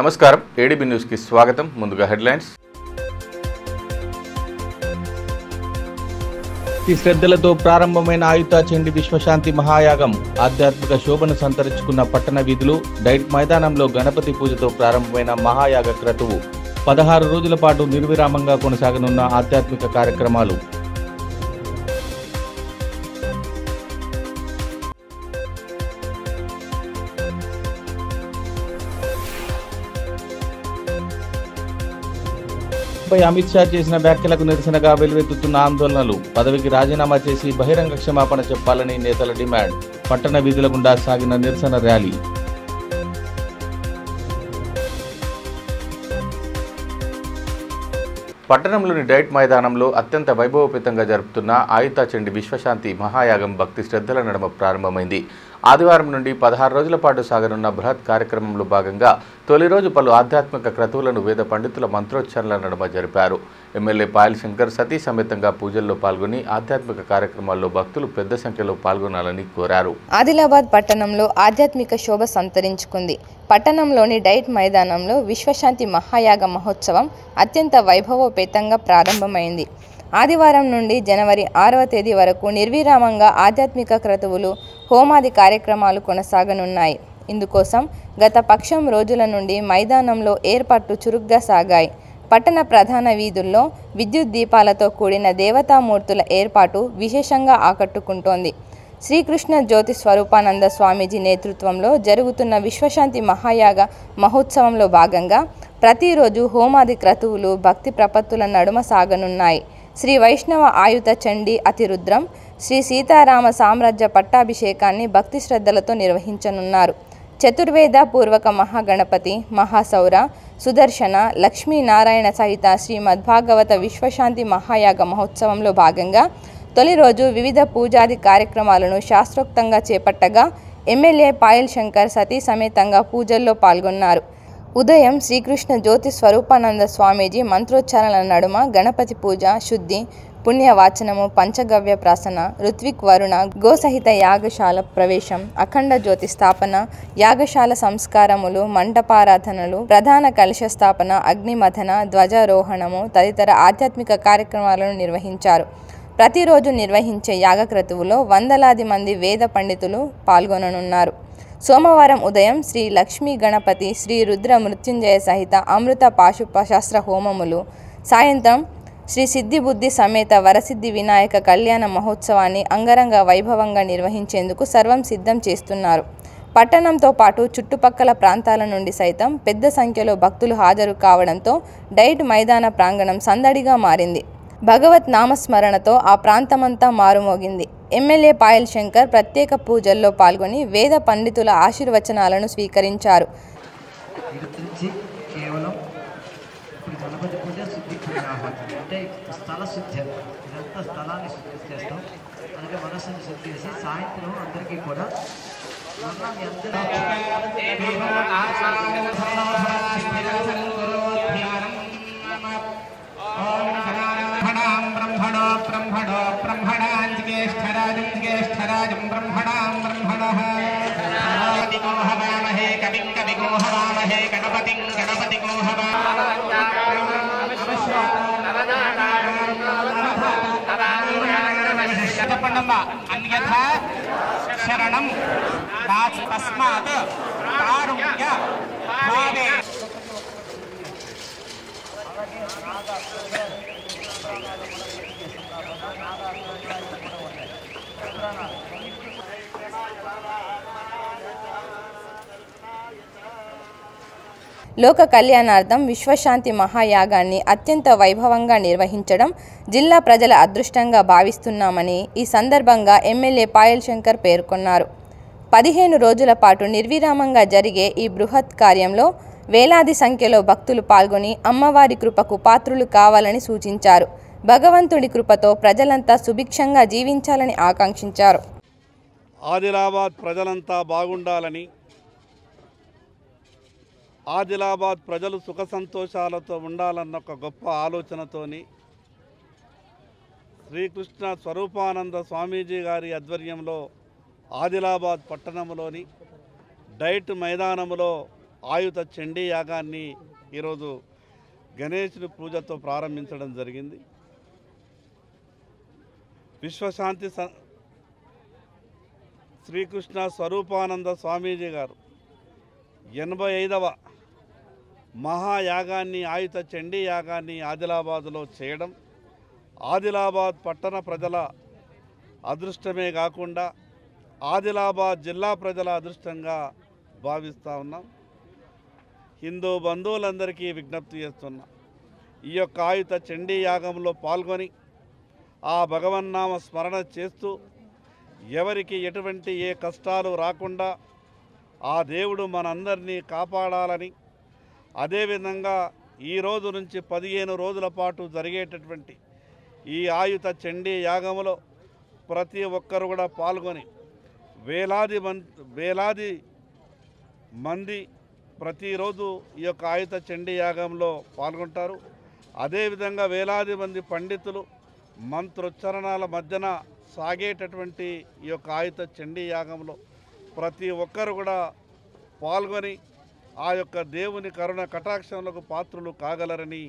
నమస్కారం ADB news కి స్వాగతం. ముందుగా హెడ్లైన్స్. ఈ శ్రద్ధలతో ప్రారంభమైన ఆయుత చండి విశ్వశాంతి మహాయాగం ఆధ్యాత్మిక శోభను సంతరించుకున్న పట్టణ వీధులు డైట్ మైదానంలో గణపతి పూజతో ప్రారంభమైన మహాయాగ క్రతువు 16 రోజుల పాటు నిర్విరామంగా కొనసాగనున్న ఆధ్యాత్మిక కార్యక్రమాలు. అమిత్ షా చేసిన వ్యాఖ్యలకు నిరసనగా వెలువెత్తుతున్న ఆందోళనలు. పదవికి రాజీనామా చేసి బహిరంగ క్షమాపణ చెప్పాలని నేతల డిమాండ్. పట్టణ వీధుల గుండా సాగిన నిరసన ర్యాలీ. పట్టణంలోని డైట్ మైదానంలో అత్యంత వైభవోపేతంగా జరుపుతున్న ఆయుత చండి విశ్వశాంతి మహాయాగం భక్తి శ్రద్ధల నడుమ ప్రారంభమైంది. ఆదివారం నుండి 16 రోజుల పాటు సాగనున్న బృహత్ కార్యక్రమంలో భాగంగా తొలి రోజు పలు ఆధ్యాత్మిక క్రతువులను వేద పండితుల మంత్రోచ్చరణల నడుమ జరిపారు. ఎమ్మెల్యే పాయల్ శంకర్ సతీ సమేతంగా పూజల్లో పాల్గొని ఆధ్యాత్మిక కార్యక్రమాల్లో భక్తులు పెద్ద సంఖ్యలో పాల్గొనాలని కోరారు. ఆదిలాబాద్ పట్టణంలో ఆధ్యాత్మిక శోభ సంతరించుకుంది. పట్టణంలోని డైట్ మైదానంలో విశ్వశాంతి మహాయాగ మహోత్సవం అత్యంత వైభవోపేతంగా ప్రారంభమైంది. ఆదివారం నుండి జనవరి 6వ తేదీ వరకు నిర్విరామంగా ఆధ్యాత్మిక క్రతువులు, హోమాది కార్యక్రమాలు కొనసాగనున్నాయి. ఇందుకోసం గత పక్షం రోజుల నుండి మైదానంలో ఏర్పాట్లు చురుగ్గా సాగాయి. పట్టణ ప్రధాన వీధుల్లో విద్యుత్ దీపాలతో కూడిన దేవతామూర్తుల ఏర్పాటు విశేషంగా ఆకట్టుకుంటోంది. శ్రీకృష్ణ జ్యోతి స్వరూపానంద స్వామీజీ నేతృత్వంలో జరుగుతున్న విశ్వశాంతి మహాయాగ మహోత్సవంలో భాగంగా ప్రతిరోజు హోమాది క్రతువులు భక్తి ప్రపత్తుల నడుమ సాగనున్నాయి. శ్రీ వైష్ణవ ఆయుత చండీ అతిరుద్రం, శ్రీ సీతారామ సామ్రాజ్య పట్టాభిషేకాన్ని భక్తి శ్రద్ధలతో నిర్వహించనున్నారు. చతుర్వేద పూర్వక మహాగణపతి, మహాసౌర, సుదర్శన, లక్ష్మీనారాయణ సహిత శ్రీమద్భాగవత విశ్వశాంతి మహాయాగ మహోత్సవంలో భాగంగా తొలి రోజు వివిధ పూజాది కార్యక్రమాలను శాస్త్రోక్తంగా చేపట్టగా ఎమ్మెల్యే పాయల్ శంకర్ సతీ సమేతంగా పూజల్లో పాల్గొన్నారు. ఉదయం శ్రీకృష్ణ జ్యోతి స్వరూపానంద స్వామీజీ మంత్రోచ్చారణల నడుమ గణపతి పూజ, శుద్ధి, పుణ్యవాచనము, పంచగవ్య ప్రాసన, ఋత్విక్ వరుణ, గోసహిత యాగశాల ప్రవేశం, అఖండ జ్యోతి స్థాపన, యాగశాల సంస్కారములు, మంటపారాధనలు, ప్రధాన కలశ స్థాపన, అగ్నిమథన, ధ్వజారోహణము తదితర ఆధ్యాత్మిక కార్యక్రమాలను నిర్వహించారు. ప్రతిరోజు నిర్వహించే యాగక్రతువులో వందలాది మంది వేద పండితులు పాల్గొననున్నారు. సోమవారం ఉదయం శ్రీ లక్ష్మీ గణపతి, శ్రీ రుద్ర మృత్యుంజయ సహిత అమృత పాశుపశాస్త్ర హోమములు, సాయంత్రం శ్రీ సిద్ధిబుద్ధి సమేత వరసిద్ధి వినాయక కళ్యాణ మహోత్సవాన్ని అంగరంగ వైభవంగా నిర్వహించేందుకు సర్వం సిద్ధం చేస్తున్నారు. పట్టణంతో పాటు చుట్టుపక్కల ప్రాంతాల నుండి సైతం పెద్ద సంఖ్యలో భక్తులు హాజరు కావడంతో డైట్ మైదాన ప్రాంగణం సందడిగా మారింది. భగవత్ నామస్మరణతో ఆ ప్రాంతమంతా మారుమోగింది. ఎమ్మెల్యే పాయల్ శంకర్ ప్రత్యేక పూజల్లో పాల్గొని వేద పండితుల ఆశీర్వచనాలను స్వీకరించారు. అన్యథా శరణం తస్మాత్ కారుణ్య భావే. లోక కళ్యాణార్థం విశ్వశాంతి మహాయాగాన్ని అత్యంత వైభవంగా నిర్వహించడం జిల్లా ప్రజల అదృష్టంగా భావిస్తున్నామని ఈ సందర్భంగా ఎమ్మెల్యే పాయల్ శంకర్ పేర్కొన్నారు. 15 రోజుల పాటు నిర్విరామంగా జరిగే ఈ బృహత్ కార్యంలో వేలాది సంఖ్యలో భక్తులు పాల్గొని అమ్మవారి కృపకు పాత్రులు కావాలని సూచించారు. భగవంతుడి కృపతో ప్రజలంతా సుభిక్షంగా జీవించాలని ఆకాంక్షించారు. ఆదిలాబాద్ ప్రజలంతా బాగుండాలని, ఆదిలాబాద్ ప్రజలు సుఖ సంతోషాలతో ఉండాలన్న ఒక గొప్ప ఆలోచనతోని శ్రీకృష్ణ స్వరూపానంద స్వామీజీ గారి ఆధ్వర్యంలో ఆదిలాబాద్ పట్టణంలోని డైట్ మైదానంలో ఆయుధ చండీ యాగాన్ని ఈరోజు గణేశుని పూజతో ప్రారంభించడం జరిగింది. విశ్వశాంతి శ్రీకృష్ణ స్వరూపానంద స్వామీజీ గారు 85వ మహాయాగాన్ని ఆయుధ చండీ యాగాన్ని ఆదిలాబాదులో చేయడం ఆదిలాబాద్ పట్టణ ప్రజల అదృష్టమే కాకుండా ఆదిలాబాద్ జిల్లా ప్రజల అదృష్టంగా భావిస్తూ ఉన్నాం. హిందూ బంధువులందరికీ విజ్ఞప్తి చేస్తున్నాం, ఈ యొక్క ఆయుధ చండీ యాగంలో పాల్గొని ఆ భగవన్నామ స్మరణ చేస్తూ ఎవరికి ఎటువంటి ఏ కష్టాలు రాకుండా ఆ దేవుడు మనందరినీ కాపాడాలని, అదేవిధంగా ఈ రోజు నుంచి 15 రోజుల పాటు జరిగేటటువంటి ఈ ఆయుధ చండీ యాగంలో ప్రతి ఒక్కరు కూడా పాల్గొని వేలాది మంది ప్రతిరోజు ఈ యొక్క ఆయుధ చండీ యాగంలో పాల్గొంటారు. అదేవిధంగా వేలాది మంది పండితులు మంత్రోచ్చరణాల మధ్యన సాగేటటువంటి ఈ యొక్క ఆయుధ చండీ యాగంలో ప్రతి ఒక్కరు కూడా పాల్గొని ఆ యొక్క దేవుని కరుణ కటాక్షములకు పాత్రులు కాగలరని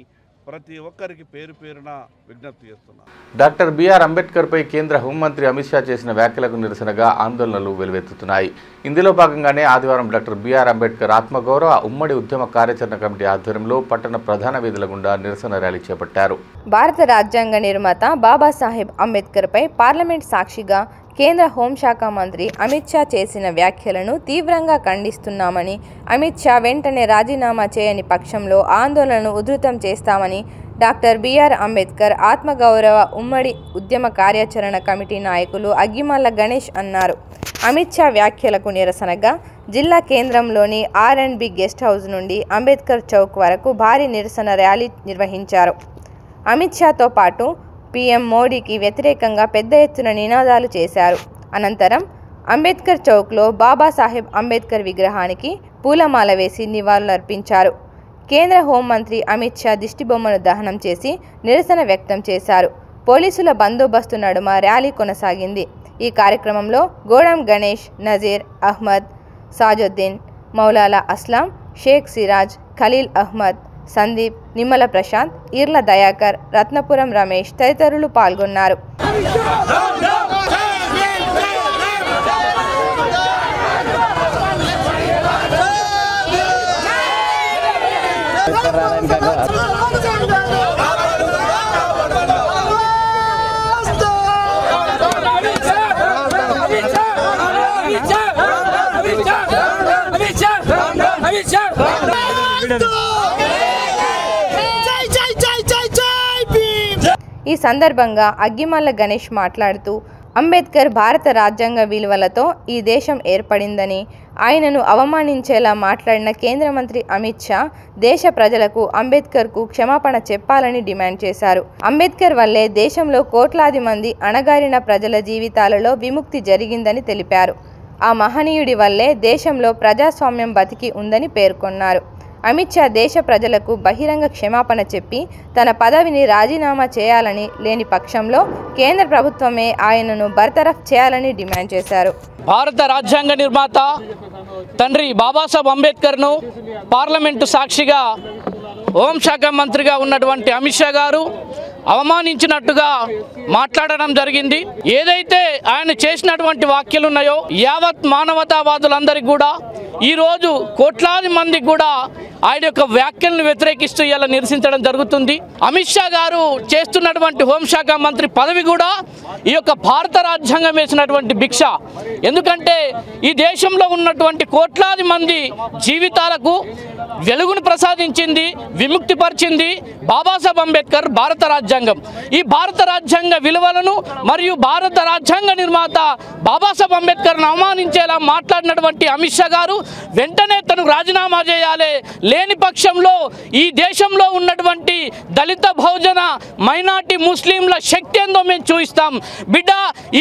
ప్రతి ఒక్కరికి పేరు పేరున విజ్ఞప్తి చేస్తున్నారు. డాక్టర్ బిఆర్ అంబేద్కర్పై కేంద్ర హోంమంత్రి అమిత్ షా చేసిన వ్యాఖ్యలకు నిరసనగా ఆందోళనలు వెలువెత్తుతున్నాయి. ఇందులో భాగంగానే ఆదివారం డాక్టర్ బిఆర్ అంబేద్కర్ ఆత్మగౌరవ ఉమ్మడి ఉద్యమ కార్యాచరణ కమిటీ ఆధ్వర్యంలో పట్టణ ప్రధాన వీధుల గుండా నిరసన ర్యాలీ చేపట్టారు. భారత రాజ్యాంగ నిర్మాత బాబాసాహెబ్ అంబేద్కర్పై పార్లమెంట్ సాక్షిగా కేంద్ర హోంశాఖ మంత్రి అమిత్ షా చేసిన వ్యాఖ్యలను తీవ్రంగా ఖండిస్తున్నామని, అమిత్ షా వెంటనే రాజీనామా చేయని పక్షంలో ఆందోళనను ఉధృతం చేస్తామని డాక్టర్ బిఆర్ అంబేద్కర్ ఆత్మగౌరవ ఉమ్మడి ఉద్యమ కార్యాచరణ కమిటీ నాయకులు అగ్గిమల్ల గణేష్ అన్నారు. అమిత్ షా వ్యాఖ్యలకు నిరసనగా జిల్లా కేంద్రంలోని R&B గెస్ట్ హౌస్ నుండి అంబేద్కర్ చౌక్ వరకు భారీ నిరసన ర్యాలీ నిర్వహించారు. అమిత్ షాతో పాటు పీఎం మోడీకి వ్యతిరేకంగా పెద్ద ఎత్తున నినాదాలు చేశారు. అనంతరం అంబేద్కర్ చౌక్లో బాబాసాహెబ్ అంబేద్కర్ విగ్రహానికి పూలమాల వేసి నివాళులర్పించారు. కేంద్ర హోంమంత్రి అమిత్ షా దిష్టిబొమ్మను దహనం చేసి నిరసన వ్యక్తం చేశారు. పోలీసుల బందోబస్తు నడుమ ర్యాలీ కొనసాగింది. ఈ కార్యక్రమంలో గోడం గణేష్, నజీర్ అహ్మద్, సాజుద్దీన్, మౌలాలా అస్లాం, షేక్ సిరాజ్, ఖలీల్ అహ్మద్, సందీప్, నిమ్మల ప్రశాంత్, ఈర్ల దయాకర్, రత్నపురం రమేష్ తదితరులు పాల్గొన్నారు. ఈ సందర్భంగా అగ్గిమల్ల గణేష్ మాట్లాడుతూ అంబేద్కర్ భారత రాజ్యాంగ విలువలతో ఈ దేశం ఏర్పడిందని, ఆయనను అవమానించేలా మాట్లాడిన కేంద్ర మంత్రి అమిత్ షా దేశ ప్రజలకు అంబేద్కర్కు క్షమాపణ చెప్పాలని డిమాండ్ చేశారు. అంబేద్కర్ వల్లే దేశంలో కోట్లాది మంది అణగారిన ప్రజల జీవితాలలో విముక్తి జరిగిందని తెలిపారు. ఆ మహనీయుడి వల్లే దేశంలో ప్రజాస్వామ్యం బతికి ఉందని పేర్కొన్నారు. అమిత్ షా దేశ ప్రజలకు బహిరంగ క్షమాపణ చెప్పి తన పదవిని రాజీనామా చేయాలని, లేని పక్షంలో కేంద్ర ప్రభుత్వమే ఆయనను బర్తరఫ్ చేయాలని డిమాండ్ చేశారు. భారత రాజ్యాంగ నిర్మాత తండ్రి బాబాసాహెబ్ అంబేద్కర్ను పార్లమెంటు సాక్షిగా హోంశాఖ మంత్రిగా ఉన్నటువంటి అమిత్ షా గారు అవమానించినట్టుగా మాట్లాడడం జరిగింది. ఏదైతే ఆయన చేసినటువంటి వ్యాఖ్యలు ఉన్నాయో యావత్ మానవతావాదులందరికీ కూడా ఈరోజు కోట్లాది మందికి కూడా ఆయన యొక్క వ్యాఖ్యలను వ్యతిరేకిస్తూ ఇలా నిరసించడం జరుగుతుంది. అమిత్ షా గారు చేస్తున్నటువంటి హోంశాఖ మంత్రి పదవి కూడా ఈ యొక్క భారత రాజ్యాంగం వేసినటువంటి భిక్ష. ఎందుకంటే ఈ దేశంలో ఉన్నటువంటి కోట్లాది మంది జీవితాలకు వెలుగును ప్రసాదించింది, విముక్తి పరిచింది బాబాసాహెబ్ అంబేద్కర్ భారత రాజ్యాంగం. ఈ భారత రాజ్యాంగ విలువలను మరియు భారత రాజ్యాంగ నిర్మాత బాబాసాహెబ్ అంబేద్కర్ను అవమానించేలా మాట్లాడినటువంటి అమిత్ షా గారు వెంటనే తను రాజీనామా చేయాలి. లేని పక్షంలో ఈ దేశంలో ఉన్నటువంటి దళిత, బహుజన, మైనార్టీ, ముస్లింల శక్తి ఏందో మేము చూపిస్తాం. బిడ్డ,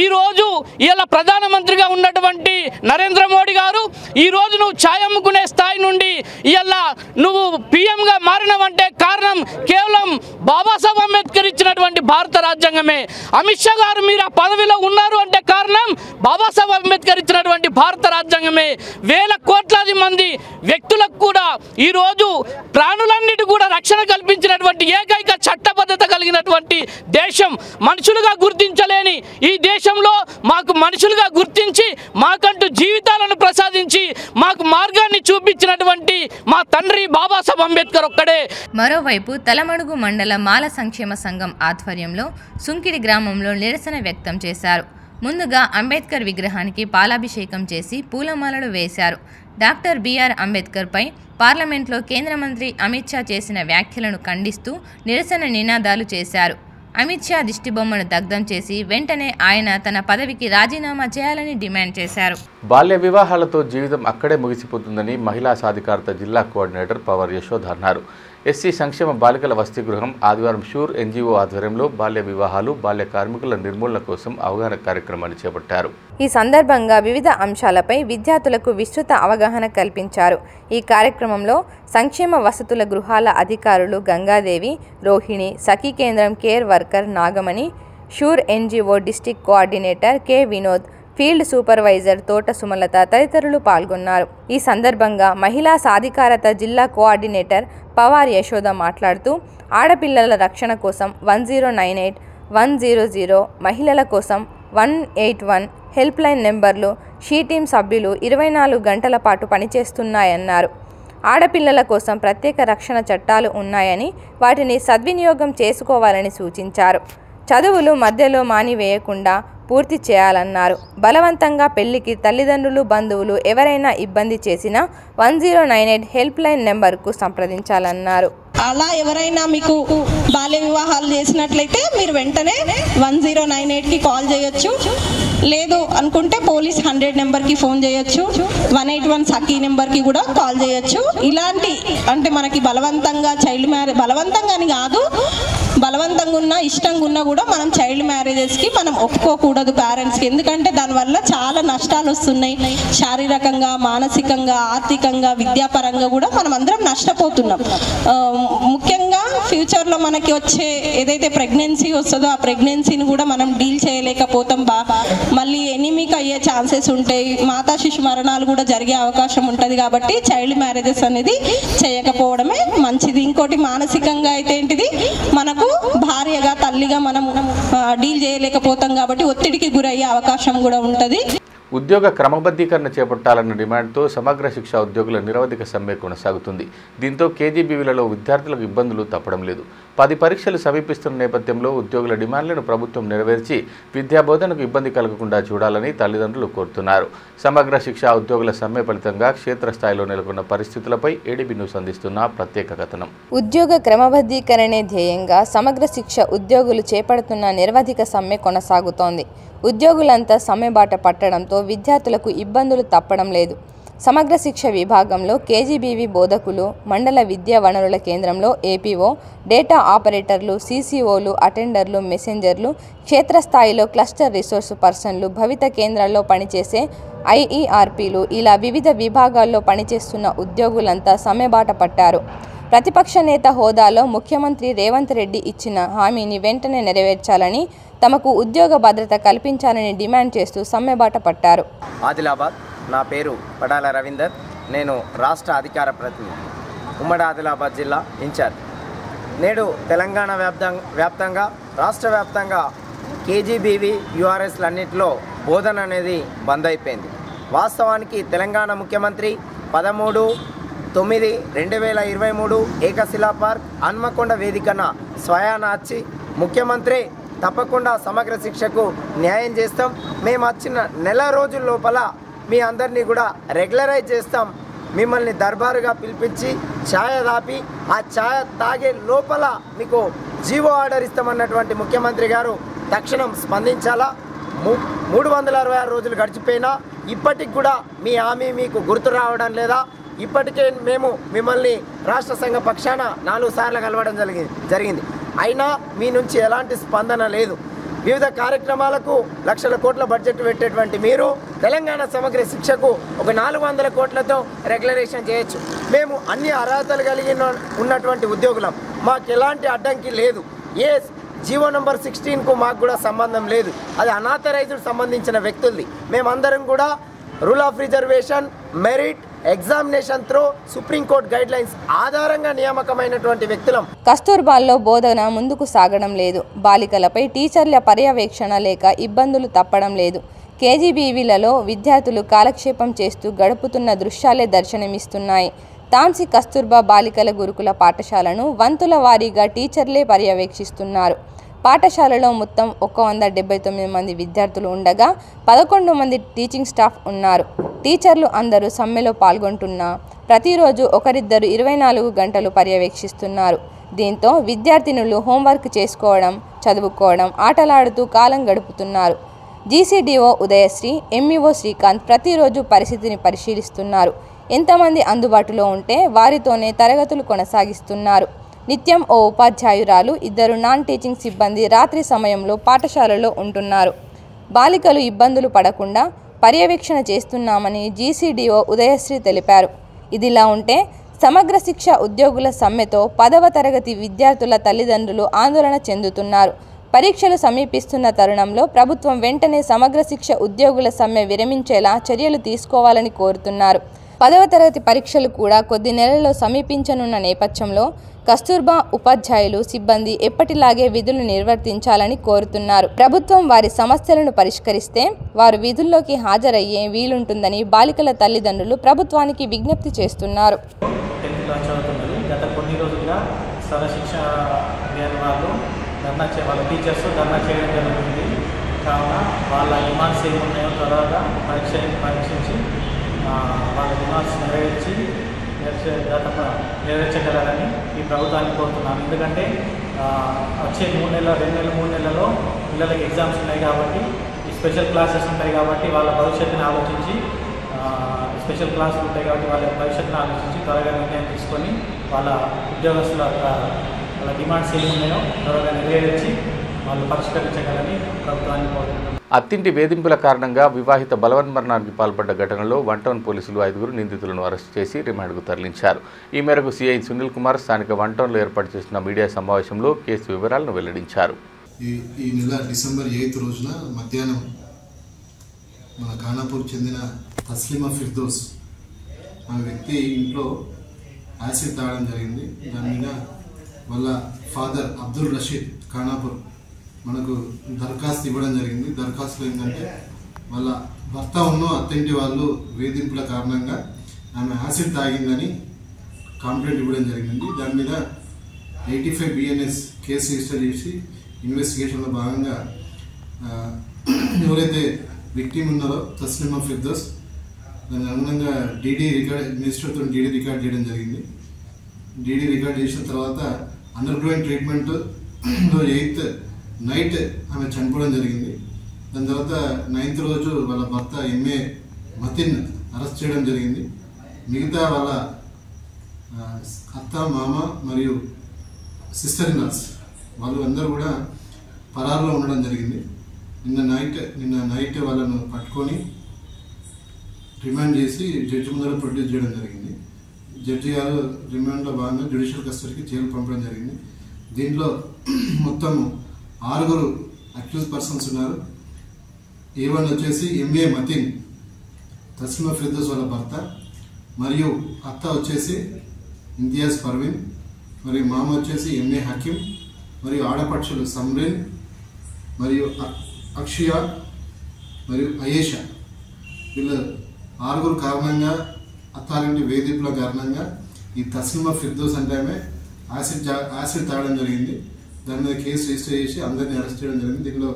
ఈరోజు ఇలా ప్రధానమంత్రిగా ఉన్నటువంటి నరేంద్ర మోడీ గారు ఈరోజు నువ్వు ఛాయ్ అమ్ముకునే స్థాయి నుండి ఇలా ఇవాళ నువ్వు పిఎంగా మారినవంటే కారణం కేవలం బాబాసాహెబ్ అంబేద్కర్ ఇచ్చినటువంటి భారత రాజ్యాంగమే. అమిత్ షా గారు మీరు ఆ పదవిలో ఉన్నారు అంటే కారణం బాబాసాహెబ్ అంబేద్కర్ ఇచ్చినటువంటి భారత రాజ్యాంగమే. వేల కోట్లాది మంది వ్యక్తులకు కూడా ఈరోజు ప్రాణులన్నిటి కూడా రక్షణ కల్పించినటువంటి ఏకైక చట్టబద్ధత కలిగినటువంటి దేశం. మనుషులుగా గుర్తించలేని ఈ దేశంలో మాకు మనుషులుగా గుర్తించి మాకంటూ జీవితాలను ప్రసాదించి మాకు మార్గాన్ని చూపించినటువంటి మా తండ్రి బాబాసాహెబ్ అంబేద్కర్ ఒక్కడే. మరోవైపు తలమడుగు మండల మాల సంక్షేమ సంఘం ఆధ్వర్యంలో సుంకిడి గ్రామంలో నిరసన వ్యక్తం చేశారు. ముందుగా అంబేద్కర్ విగ్రహానికి పాలాభిషేకం చేసి పూలమాలలు వేశారు. డాక్టర్ బిఆర్ అంబేద్కర్పై పార్లమెంట్లో కేంద్ర మంత్రి అమిత్ షా చేసిన వ్యాఖ్యలను ఖండిస్తూ నిరసన నినాదాలు చేశారు. అమిత్ షా దిష్టిబొమ్మను దగ్ధం చేసి వెంటనే ఆయన తన పదవికి రాజీనామా చేయాలని డిమాండ్ చేశారు. బాల్య వివాహాలతో జీవితం అక్కడే ముగిసిపోతుందని మహిళా సాధికారత జిల్లా కోఆర్డినేటర్ పవర్ యశోధ అన్నారు. ఎస్సీ సంక్షేమ బాలికల వసతి గృహం ఆదివారం షూర్ ఎన్జిఓ ఆధ్వర్యంలో బాల్య వివాహాలు బాల్య కార్మికుల నిర్మూలన కోసం అవగాహన కార్యక్రమాన్ని చేపట్టారు. ఈ సందర్భంగా వివిధ అంశాలపై విద్యార్థులకు విస్తృత అవగాహన కల్పించారు. ఈ కార్యక్రమంలో సంక్షేమ వసతుల గృహాల అధికారులు గంగాదేవి, రోహిణి, సఖీ కేంద్రం care worker Nagamani, sure NGO district coordinator K Vinod, field supervisor తోట సుమలత తదితరులు పాల్గొన్నారు. ఈ సందర్భంగా మహిళా సాధికారత జిల్లా కోఆర్డినేటర్ పవార్ యశోద మాట్లాడుతూ ఆడపిల్లల రక్షణ కోసం 1098, 100, మహిళల కోసం 181 హెల్ప్ లైన్ నెంబర్లు షీ టీం సభ్యులు 24 గంటల పాటు పనిచేస్తున్నాయన్నారు. ఆడపిల్లల కోసం ప్రత్యేక రక్షణ చట్టాలు ఉన్నాయని వాటిని సద్వినియోగం చేసుకోవాలని సూచించారు. చదువులు మధ్యలో మానివేయకుండా పూర్తి చేయాలన్నారు. బలవంతంగా పెళ్లికి తల్లిదండ్రులు, బంధువులు ఎవరైనా ఇబ్బంది చేసినా 1098 హెల్ప్ లైన్ నెంబర్కు సంప్రదించాలన్నారు. అలా ఎవరైనా మీకు బాల్య వివాహాలు చేసినట్లయితే మీరు వెంటనే 1098కి కాల్ చేయొచ్చు. లేదు అనుకుంటే పోలీస్ 100 నెంబర్కి ఫోన్ చేయొచ్చు. 181 సఖీ నెంబర్కి కూడా కాల్ చేయొచ్చు. ఇలాంటి అంటే మనకి బలవంతంగా చైల్డ్ మ్యారేజ్, బలవంతంగా అని కాదు, బలవంతంగా ఉన్నా ఇష్టంగా ఉన్నా కూడా మనం చైల్డ్ మ్యారేజెస్కి మనం ఒప్పుకోకూడదు పేరెంట్స్కి. ఎందుకంటే దానివల్ల చాలా నష్టాలు వస్తున్నాయి. శారీరకంగా, మానసికంగా, ఆర్థికంగా, విద్యాపరంగా కూడా మనం అందరం నష్టపోతున్నాం. ముఖ్యంగా ఫ్యూచర్లో మనకి వచ్చే ఏదైతే ప్రెగ్నెన్సీ వస్తుందో ఆ ప్రెగ్నెన్సీని కూడా మనం డీల్ చేయలేకపోతాం. మళ్ళీ ఎనిమిక్ అయ్యే ఛాన్సెస్ ఉంటాయి. మాతా శిశు మరణాలు కూడా జరిగే అవకాశం ఉంటుంది. కాబట్టి చైల్డ్ మ్యారేజెస్ అనేది చేయకపోవడమే మంచిది. ఇంకోటి మానసికంగా అయితే ఏంటిది, మనకు భార్యగా, తల్లిగా మనం డీల్ చేయలేకపోతాం కాబట్టి ఒత్తిడికి గురయ్యే అవకాశం కూడా ఉంటుంది. ఉద్యోగ క్రమబద్ధీకరణ చేపట్టాలన్న డిమాండ్తో సమగ్ర శిక్ష ఉద్యోగుల నిరవధిక సమ్మె కొనసాగుతుంది. దీంతో కేజీబీవీలలో విద్యార్థులకు ఇబ్బందులు తప్పడం లేదు. 10 పరీక్షలు సమీపిస్తున్న నేపథ్యంలో ఉద్యోగుల డిమాండ్లను ప్రభుత్వం నెరవేర్చి విద్యాబోధనకు ఇబ్బంది కలగకుండా చూడాలని తల్లిదండ్రులు కోరుతున్నారు. సమగ్ర శిక్ష ఉద్యోగుల సమ్మె ఫలితంగా క్షేత్రస్థాయిలో నెలకొన్న పరిస్థితులపై ఏడీబీ న్యూస్ అందిస్తున్న ప్రత్యేక కథనం. ఉద్యోగ క్రమబద్ధీకరణే ధ్యేయంగా సమగ్ర శిక్ష ఉద్యోగులు చేపడుతున్న నిరవధిక సమ్మె కొనసాగుతోంది. ఉద్యోగులంతా సమ్మె బాట పట్టడంతో విద్యార్థులకు ఇబ్బందులు తప్పడం లేదు. సమగ్ర శిక్ష విభాగంలో కేజీబీవీ బోధకులు, మండల విద్యా వనరుల కేంద్రంలో ఏపీఓ, డేటా ఆపరేటర్లు, సీసీఓలు, అటెండర్లు, మెసెంజర్లు, క్షేత్రస్థాయిలో క్లస్టర్ రిసోర్స్ పర్సన్లు, భవిత కేంద్రాల్లో పనిచేసే ఐఈఆర్పీలు, ఇలా వివిధ విభాగాల్లో పనిచేస్తున్న ఉద్యోగులంతా సమ్మె బాట పట్టారు. ప్రతిపక్ష నేత హోదాలో ముఖ్యమంత్రి రేవంత్ రెడ్డి ఇచ్చిన హామీని వెంటనే నెరవేర్చాలని, తమకు ఉద్యోగ భద్రత కల్పించాలని డిమాండ్ చేస్తూ సమ్మెబాట పట్టారు. ఆదిలాబాద్, నా పేరు పడాల రవీందర్. నేను రాష్ట్ర అధికార ప్రతినిధి, ఉమ్మడి ఆదిలాబాద్ జిల్లా ఇన్ఛార్జ్. నేడు తెలంగాణ వ్యాప్తంగా రాష్ట్ర వ్యాప్తంగా కేజీబీవీ యూఆర్ఎస్లన్నింటిలో బోధన అనేది బంద్ అయిపోయింది. వాస్తవానికి తెలంగాణ ముఖ్యమంత్రి 13/9/2023 ఏకశిలా పార్క్ హన్మకొండ వేదికన స్వయాన వచ్చి ముఖ్యమంత్రి తప్పకుండా సమగ్ర శిక్షకు న్యాయం చేస్తాం, మేము వచ్చిన నెల రోజుల లోపల మీ అందరినీ కూడా రెగ్యులరైజ్ చేస్తాం, మిమ్మల్ని దర్బారుగా పిలిపించి ఛాయ దాపి ఆ ఛాయ తాగే లోపల మీకు జీవో ఆర్డర్ ఇస్తామన్నటువంటి ముఖ్యమంత్రి గారు తక్షణం స్పందించాలా. 366 రోజులు గడిచిపోయినా ఇప్పటికి కూడా మీ హామీ మీకు గుర్తు రావడం లేదా? ఇప్పటికే మేము మిమ్మల్ని రాష్ట్ర సంఘ పక్షాన 4 సార్లు కలవడం జరిగింది, అయినా మీ నుంచి ఎలాంటి స్పందన లేదు. వివిధ కార్యక్రమాలకు లక్షల కోట్ల బడ్జెట్ పెట్టేటువంటి మీరు తెలంగాణ సమగ్ర శిక్షకు ఒక 400 కోట్లతో రెగ్యులరేషన్ చేయొచ్చు. మేము అన్ని అర్హతలు కలిగిన ఉన్నటువంటి ఉద్యోగులం, మాకు ఎలాంటి అడ్డంకి లేదు. ఏ జీవో నంబర్ 16కు మాకు కూడా సంబంధం లేదు, అది అనాథరైజ్డ్ సంబంధించిన వ్యక్తులది. మేమందరం కూడా rule of reservation, merit, examination through supreme court guide lines ఆధారంగా నియామకమైనటువంటి వ్యక్తులం. కస్తూర్బాల్లో బోధన ముందుకు సాగడం లేదు. బాలికలపై టీచర్ల పర్యవేక్షణ లేక ఇబ్బందులు తప్పడం లేదు. కేజీబీవీలలో విద్యార్థులు కాలక్షేపం చేస్తూ గడుపుతున్న దృశ్యాలే దర్శనమిస్తున్నాయి. తాంసీ కస్తూర్బా బాలికల గురుకుల పాఠశాలను వంతుల వారీగా టీచర్లే పర్యవేక్షిస్తున్నారు. పాఠశాలలో మొత్తం 179 మంది విద్యార్థులు ఉండగా 11 మంది టీచింగ్ స్టాఫ్ ఉన్నారు. టీచర్లు అందరూ సమ్మెలో పాల్గొంటున్నా ప్రతిరోజు ఒకరిద్దరు 24 గంటలు పర్యవేక్షిస్తున్నారు. దీంతో విద్యార్థినులు హోంవర్క్ చేసుకోవడం, చదువుకోవడం, ఆటలాడుతూ కాలం గడుపుతున్నారు. జీసీడీఓ ఉదయశ్రీ, ఎంఈఓ శ్రీకాంత్ ప్రతిరోజు పరిస్థితిని పరిశీలిస్తున్నారు. ఎంతమంది అందుబాటులో ఉంటే వారితోనే తరగతులు కొనసాగిస్తున్నారు. నిత్యం ఓ ఉపాధ్యాయురాలు, 2 నాన్ టీచింగ్ సిబ్బంది రాత్రి సమయంలో పాఠశాలలో ఉంటున్నారు. బాలికలు ఇబ్బందులు పడకుండా పర్యవేక్షణ చేస్తున్నామని జీసీడీఓ ఉదయశ్రీ తెలిపారు. ఇదిలా ఉంటే సమగ్ర శిక్ష ఉద్యోగుల సమ్మెతో 10వ తరగతి విద్యార్థుల తల్లిదండ్రులు ఆందోళన చెందుతున్నారు. పరీక్షలు సమీపిస్తున్న తరుణంలో ప్రభుత్వం వెంటనే సమగ్ర శిక్ష ఉద్యోగుల సమ్మె విరమించేలా చర్యలు తీసుకోవాలని కోరుతున్నారు. 10వ తరగతి పరీక్షలు కూడా కొద్ది నెలల్లో సమీపించనున్న నేపథ్యంలో కస్తూర్బా ఉపాధ్యాయులు, సిబ్బంది ఎప్పటిలాగే విధులు నిర్వర్తించాలని కోరుతున్నారు. ప్రభుత్వం వారి సమస్యలను పరిష్కరిస్తే వారు విధుల్లోకి హాజరయ్యే వీలుంటుందని బాలికల తల్లిదండ్రులు ప్రభుత్వానికి విజ్ఞప్తి చేస్తున్నారు. గత కొన్ని రోజులుగా సర్వశిక్ష వాళ్ళు వాళ్ళ టీచర్స్ ధర్నా చేయడం జరుగుతుంది. కావున వాళ్ళ డిమాండ్స్ ఏమున్నాయో తర్వాత పరీక్షించి వాళ్ళ డిమాండ్స్ నెరవేర్చగలరని ఈ ప్రభుత్వాన్ని కోరుతున్నాను. ఎందుకంటే వచ్చే 2 నెలలు 3 నెలల్లో పిల్లలకి ఎగ్జామ్స్ ఉన్నాయి కాబట్టి, ఈ స్పెషల్ క్లాసెస్ ఉంటాయి కాబట్టి వాళ్ళ భవిష్యత్తుని ఆలోచించి స్పెషల్ క్లాసులు ఉంటాయి కాబట్టి వాళ్ళ భవిష్యత్తును ఆలోచించి త్వరగా నిర్ణయం తీసుకొని వాళ్ళ ఉద్యోగస్తుల వాళ్ళ డిమాండ్స్ ఏమున్నాయో త్వరగా నెరవేర్చి వాళ్ళు పరిష్కరించగలని ప్రభుత్వాన్ని కోరుతున్నాను. అత్తింటి వేధింపుల కారణంగా వివాహిత బలవన్మరణానికి పాల్పడ్డ ఘటనలో 1 టౌన్ పోలీసులు 5 నిందితులను అరెస్టు చేసి రిమాండ్కు తరలించారు. ఈ మేరకు సిఐ సునీల్ కుమార్ స్థానిక 1 టౌన్లో ఏర్పాటు చేసిన మీడియా సమావేశంలో కేసు వివరాలను వెల్లడించారు. ఈ నెల డిసెంబర్ 8 రోజున మధ్యాహ్నం మన ఖానాపూర్ చెందిన తస్లిమా ఫిర్దోస్ ఆ వ్యక్తి ఇంట్లో యాసిడ్ తాగడం జరిగింది. దాని మీద వాళ్ళ ఫాదర్ అబ్దుల్ రషీద్ ఖానాపూర్ మనకు దరఖాస్తు ఇవ్వడం జరిగింది. దరఖాస్తులో ఏంటంటే వాళ్ళ భర్త ఉన్న అత్తింటి వాళ్ళు వేధింపుల కారణంగా ఆమె యాసిడ్ తాగిందని కంప్లైంట్ ఇవ్వడం జరిగింది. దాని మీద 85 BNS కేసు రిజిస్టర్ చేసి ఇన్వెస్టిగేషన్లో భాగంగా ఎవరైతే విక్టిమ్ ఉన్నారో తస్లిమా ఫిర్దోస్ దాని అనుగుణంగా డీడీ రికార్డ్ మినిస్టర్తో డీడీ రికార్డ్ చేయడం జరిగింది. డీడీ రికార్డ్ చేసిన తర్వాత అండర్ గ్రౌండ్ ట్రీట్మెంట్లో 8th నైట్ ఆమె చనిపోవడం జరిగింది. దాని తర్వాత 9th రోజు వాళ్ళ భర్త ఎంఏ మతిన్ అరెస్ట్ చేయడం జరిగింది. మిగతా వాళ్ళ అత్త, మామ మరియు సిస్టర్ ఇన్ లాస్ వాళ్ళు అందరూ కూడా పరారులో ఉండడం జరిగింది. నిన్న నైట్ వాళ్ళను పట్టుకొని రిమాండ్ చేసి జడ్జి ముందర ప్రొడ్యూస్ చేయడం జరిగింది. జడ్జి గారు రిమాండ్లో భాగంగా జ్యుడిషియల్ కస్టడీకి జైలు పంపడం జరిగింది. దీంట్లో మొత్తం 6 అక్యూజ్ పర్సన్స్ ఉన్నారు. A1 వచ్చేసి ఎంఏ మతిన్, తస్లిమా ఫిర్దోస్ వాళ్ళ భర్త, మరియు అత్త వచ్చేసి ఇంతియాజ్ పర్వీన్, మరియు మామ వచ్చేసి ఎంఏ హకీం, మరియు ఆడపడుచులు సమ్రీన్ మరియు అక్షయ మరియు అయేషా. వీళ్ళు 6 కారణంగా అత్తారింటి వేధింపుల కారణంగా ఈ తస్లిమా ఫిర్దోస్ అంటే ఆమె యాసిడ్ తాగడం జరిగింది. దాని మీద కేసు రిజిస్టర్ చేసి అందరినీ అరెస్ట్ చేయడం జరిగింది. దీనిలో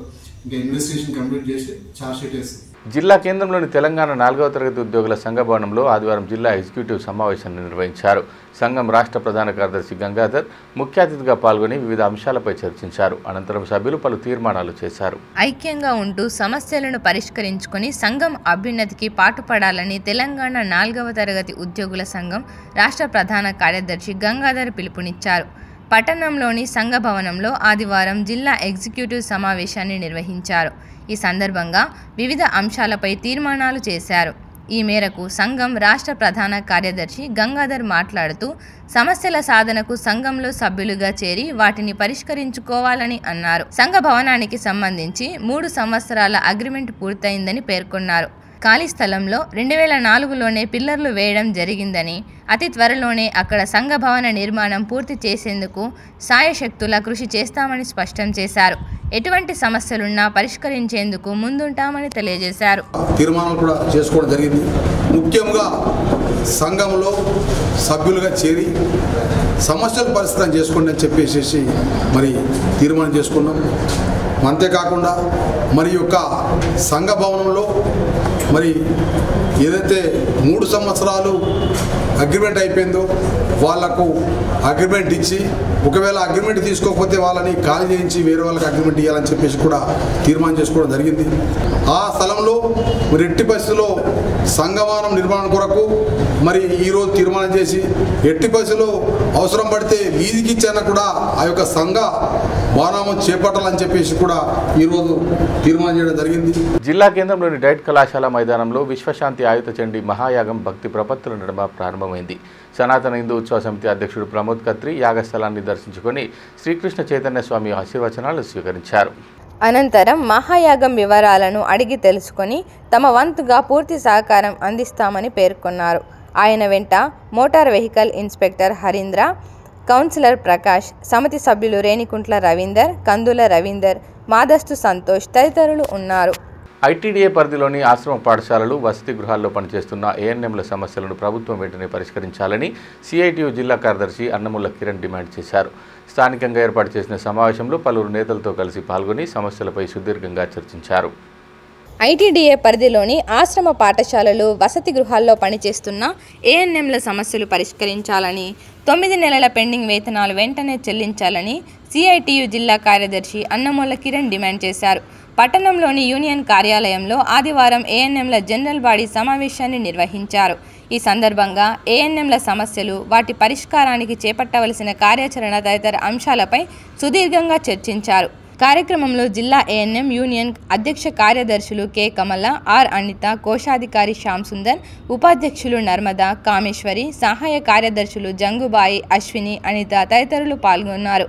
ఇంకా ఇన్వెస్టిగేషన్ కంప్లీట్ చేసి ఛార్జ్ షీట్ వేస్తుంది. జిల్లా కేంద్రంలోని తెలంగాణ 4వ తరగతి ఉద్యోగుల సంఘ భవనంలో ఆదివారం జిల్లా ఎగ్జిక్యూటివ్ సమావేశాన్ని నిర్వహించారు. సంఘం రాష్ట్ర ప్రధాన కార్యదర్శి గంగాధర్ ముఖ్య అతిథిగా పాల్గొని వివిధ అంశాలపై చర్చించారు. అనంతరం సభ్యులు పలు తీర్మానాలు చేశారు. ఐక్యంగా ఉంటూ సమస్యలను పరిష్కరించుకొని సంఘం అభ్యున్నతికి పాటుపడాలని తెలంగాణ 4వ తరగతి ఉద్యోగుల సంఘం రాష్ట్ర ప్రధాన కార్యదర్శి గంగాధర్ పిలుపునిచ్చారు. పట్టణంలోని సంఘ భవనంలో ఆదివారం జిల్లా ఎగ్జిక్యూటివ్ సమావేశాన్ని నిర్వహించారు. ఈ సందర్భంగా వివిధ అంశాలపై తీర్మానాలు చేశారు. ఈ మేరకు సంఘం రాష్ట్ర ప్రధాన కార్యదర్శి గంగాధర్ మాట్లాడుతూ సమస్యల సాధనకు సంఘంలో సభ్యులుగా చేరి వాటిని పరిష్కరించుకోవాలని అన్నారు. సంఘ భవనానికి సంబంధించి 3 సంవత్సరాల అగ్రిమెంట్ పూర్తయిందని పేర్కొన్నారు. ఖాళీ స్థలంలో 2004లోనే పిల్లర్లు వేయడం జరిగిందని, అతి త్వరలోనే అక్కడ సంఘ భవన నిర్మాణం పూర్తి చేసేందుకు సాయశక్తులా కృషి చేస్తామని స్పష్టం చేశారు. ఎటువంటి సమస్యలున్నా పరిష్కరించేందుకు ముందుంటామని తెలియజేశారు. తీర్మానాలు కూడా చేసుకోవడం జరిగింది. ముఖ్యంగా సంఘంలో సభ్యులుగా చేరి సమస్యలు పరిష్కారం చేసుకోండి అని చెప్పేసి మరి తీర్మానం చేసుకున్నాం. అంతేకాకుండా మరి యొక్క సంఘ భవనంలో మరి ఏదైతే 3 సంవత్సరాలు అగ్రిమెంట్ అయిపోయిందో వాళ్లకు అగ్రిమెంట్ ఇచ్చి, ఒకవేళ అగ్రిమెంట్ తీసుకోకపోతే వాళ్ళని ఖాళీ చేయించి వేరే వాళ్ళకి అగ్రిమెంట్ ఇవ్వాలని చెప్పేసి కూడా తీర్మానం చేసుకోవడం జరిగింది. ఆ స్థలంలో మరి ఎట్టి పరిస్థితుల్లో సంఘభవనం నిర్మాణం కొరకు మరి ఈరోజు తీర్మానం చేసి ఎట్టి పరిస్థితుల్లో అవసరం పడితే లీజుకి ఇచ్చాన కూడా ఆ యొక్క సంఘ భవనం చేపట్టాలని చెప్పేసి కూడా ఈరోజు తీర్మానం చేయడం జరిగింది. జిల్లా కేంద్రంలోని డైట్ కళాశాల మైదానంలో విశ్వశాంతి ఆయుత చండీ మహాయాగం భక్తి ప్రపత్తుల నడుమ ప్రారంభమైంది. సనాతన హిందూ ఉత్సవ సమితి అధ్యక్షుడు ప్రమోద్ ఖత్రి యాగస్థలాన్ని దర్శించుకొని శ్రీకృష్ణ చైతన్య స్వామి ఆశీర్వచనాలు స్వీకరించారు. అనంతరం మహాయాగం వివరాలను అడిగి తెలుసుకొని తమ వంతుగా పూర్తి సహకారం అందిస్తామని పేర్కొన్నారు. ఆయన వెంట motor vehicle inspector Harindra, councillor Prakash, సమితి సభ్యులు రేణికుంట్ల రవీందర్, కందుల రవీందర్, మాదస్తు సంతోష్ తదితరులు ఉన్నారు. ఐటీడీఏ పరిధిలోని ఆశ్రమ పాఠశాలలు, వసతి గృహాల్లో పనిచేస్తున్న ఏఎన్ఎంల సమస్యలను ప్రభుత్వం వెంటనే పరిష్కరించాలని సిఐటియు జిల్లా కార్యదర్శి అన్నముల కిరణ్ డిమాండ్ చేశారు. స్థానికంగా ఏర్పాటు చేసిన సమావేశంలో పలువురు నేతలతో కలిసి పాల్గొని సమస్యలపై సుదీర్ఘంగా చర్చించారు. ఐటీడీఏ పరిధిలోని ఆశ్రమ పాఠశాలలు, వసతి గృహాల్లో పనిచేస్తున్న ఏఎన్ఎంల సమస్యలు పరిష్కరించాలని, 9 నెలల పెండింగ్ వేతనాలు వెంటనే చెల్లించాలని సిఐటియు జిల్లా కార్యదర్శి అన్నముల కిరణ్ డిమాండ్ చేశారు. పట్టణంలోని యూనియన్ కార్యాలయంలో ఆదివారం ఏఎన్ఎంల జనరల్ బాడీ సమావేశాన్ని నిర్వహించారు. ఈ సందర్భంగా ఏఎన్ఎంల సమస్యలు, వాటి పరిష్కారానికి చేపట్టవలసిన కార్యాచరణ తదితర అంశాలపై సుదీర్ఘంగా చర్చించారు. కార్యక్రమంలో జిల్లా ఏఎన్ఎం యూనియన్ అధ్యక్ష కార్యదర్శులు కె కమల, ఆర్ అనిత, కోశాధికారి శ్యామ్ సుందర్, ఉపాధ్యక్షులు నర్మదా, కామేశ్వరి, సహాయ కార్యదర్శులు జంగుబాయి, అశ్విని, అనిత తదితరులు పాల్గొన్నారు.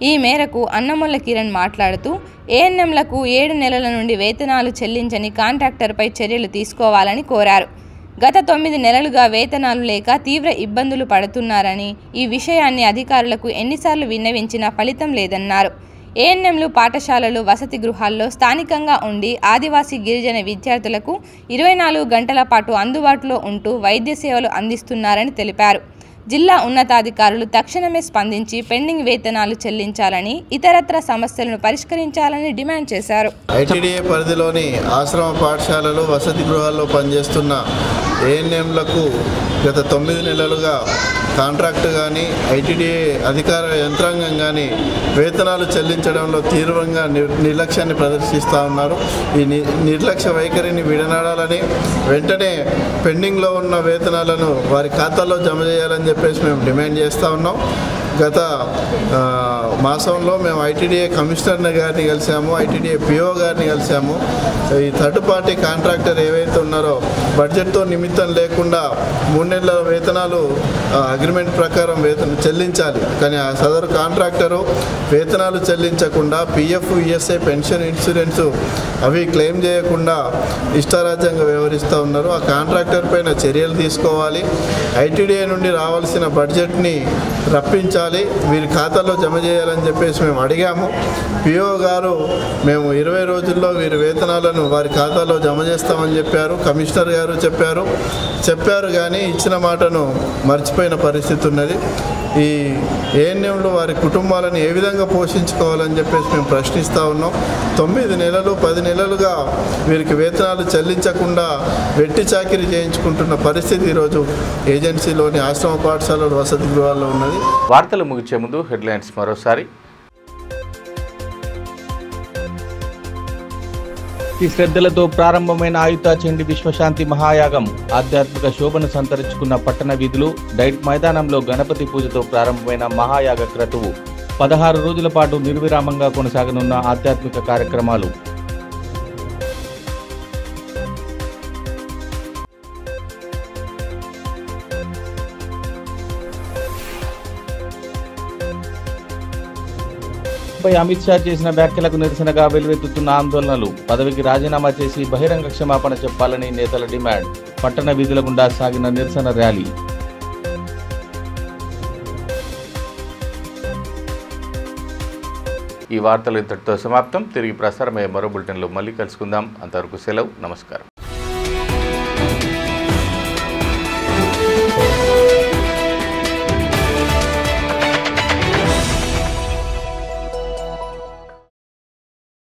ఈ మేరకు అన్నముల కిరణ్ మాట్లాడుతూ ఏఎన్ఎంలకు 7 నెలల నుండి వేతనాలు చెల్లించని కాంట్రాక్టర్పై చర్యలు తీసుకోవాలని కోరారు. గత 9 నెలలుగా వేతనాలు లేక తీవ్ర ఇబ్బందులు పడుతున్నారని, ఈ విషయాన్ని అధికారులకు ఎన్నిసార్లు విన్నవించినా ఫలితం లేదన్నారు. ఏఎన్ఎంలు పాఠశాలలు, వసతి గృహాల్లో స్థానికంగా ఉండి ఆదివాసీ గిరిజన విద్యార్థులకు 24 గంటల పాటు అందుబాటులో ఉంటూ వైద్య సేవలు అందిస్తున్నారని తెలిపారు. జిల్లా ఉన్నతాధికారులు తక్షణమే స్పందించి పెండింగ్ వేతనాలు చెల్లించాలని, ఇతరత్ర సమస్యలను పరిష్కరించాలని డిమాండ్ చేశారు. ఐటీడీఏ పరిధిలోని ఆశ్రమ పాఠశాలలు, వసతి గృహాల్లో పనిచేస్తున్న ఏఎన్ఎంలకు గత 9 నెలలుగా కాంట్రాక్ట్ కానీ ఐటీడీఏ అధికార యంత్రాంగం కానీ వేతనాలు చెల్లించడంలో తీవ్రంగా నిర్లక్ష్యాన్ని ప్రదర్శిస్తూ ఉన్నారు. ఈ నిర్లక్ష్య వైఖరిని విడనాడాలని, వెంటనే పెండింగ్లో ఉన్న వేతనాలను వారి ఖాతాల్లో జమ చేయాలని చెప్పేసి మేము డిమాండ్ చేస్తూ ఉన్నాం. గత మాసంలో మేము ఐటీడీఏ కమిషనర్ గారిని కలిసాము, ఐటీడీఏ పిఓ గారిని కలిసాము. ఈ థర్డ్ పార్టీ కాంట్రాక్టర్ ఏవైతే ఉన్నారో బడ్జెట్తో నిమిత్తం లేకుండా 3 నెలల వేతనాలు అగ్రిమెంట్ ప్రకారం వేతనం చెల్లించాలి. కానీ ఆ సదరు కాంట్రాక్టరు వేతనాలు చెల్లించకుండా పిఎఫ్, ఈఎస్ఐ, పెన్షన్, ఇన్సూరెన్సు అవి క్లెయిమ్ చేయకుండా ఇష్టారాజ్యంగా వ్యవహరిస్తూ ఉన్నారు. ఆ కాంట్రాక్టర్ పైన చర్యలు తీసుకోవాలి. ఐటీడీఏ నుండి రావాల్సిన బడ్జెట్ని రప్పించాలి, వీరి ఖాతాలో జమ చేయాలని చెప్పేసి మేము అడిగాము. పిఓ గారు మేము 20 రోజుల్లో వీరి వేతనాలను వారి ఖాతాలో జమ చేస్తామని చెప్పారు. కమిషనర్ గారు చెప్పారు కానీ ఇచ్చిన మాటను మర్చిపోయిన పరిస్థితి ఉన్నది. ఈ ఏఎన్ఎంలు వారి కుటుంబాలను ఏ విధంగా పోషించుకోవాలని చెప్పేసి మేము ప్రశ్నిస్తూ ఉన్నాం. 9 నెలలు 10 నెలలుగా వీరికి వేతనాలు చెల్లించకుండా వెట్టి చాకిరీ చేయించుకుంటున్న పరిస్థితి ఈరోజు ఏజెన్సీలోని ఆశ్రమ పాఠశాలలు, వసతి గృహాల్లో ఉన్నది. వార్తలు ముగించే ముందు హెడ్లైన్స్ మరోసారి. భక్తి శ్రద్ధలతో ప్రారంభమైన ఆయుత చండి విశ్వశాంతి మహాయాగం ఆధ్యాత్మిక శోభను సంతరించుకున్న పట్టణ వీధులు డైట్ మైదానంలో గణపతి పూజతో ప్రారంభమైన మహాయాగ క్రతువు 16 రోజుల పాటు నిర్విరామంగా కొనసాగనున్న ఆధ్యాత్మిక కార్యక్రమాలు. అమిత్ షా చేసిన వ్యాఖ్యలకు నిరసనగా వెలువెత్తుతున్న ఆందోళనలు, పదవికి రాజీనామా చేసి బహిరంగ క్షమాపణ చెప్పాలని నేతల డిమాండ్, పట్టణ వీధుల గుండా సాగిన నిరసన ర్యాలీ. ఈ వార్తలు ఇంతటితో సమాప్తం. తిరిగి ప్రసారమయ్యే మరో బులెటిన్లో మళ్ళీ కలుసుకుందాం. అంతవరకు సెలవు. నమస్కారం.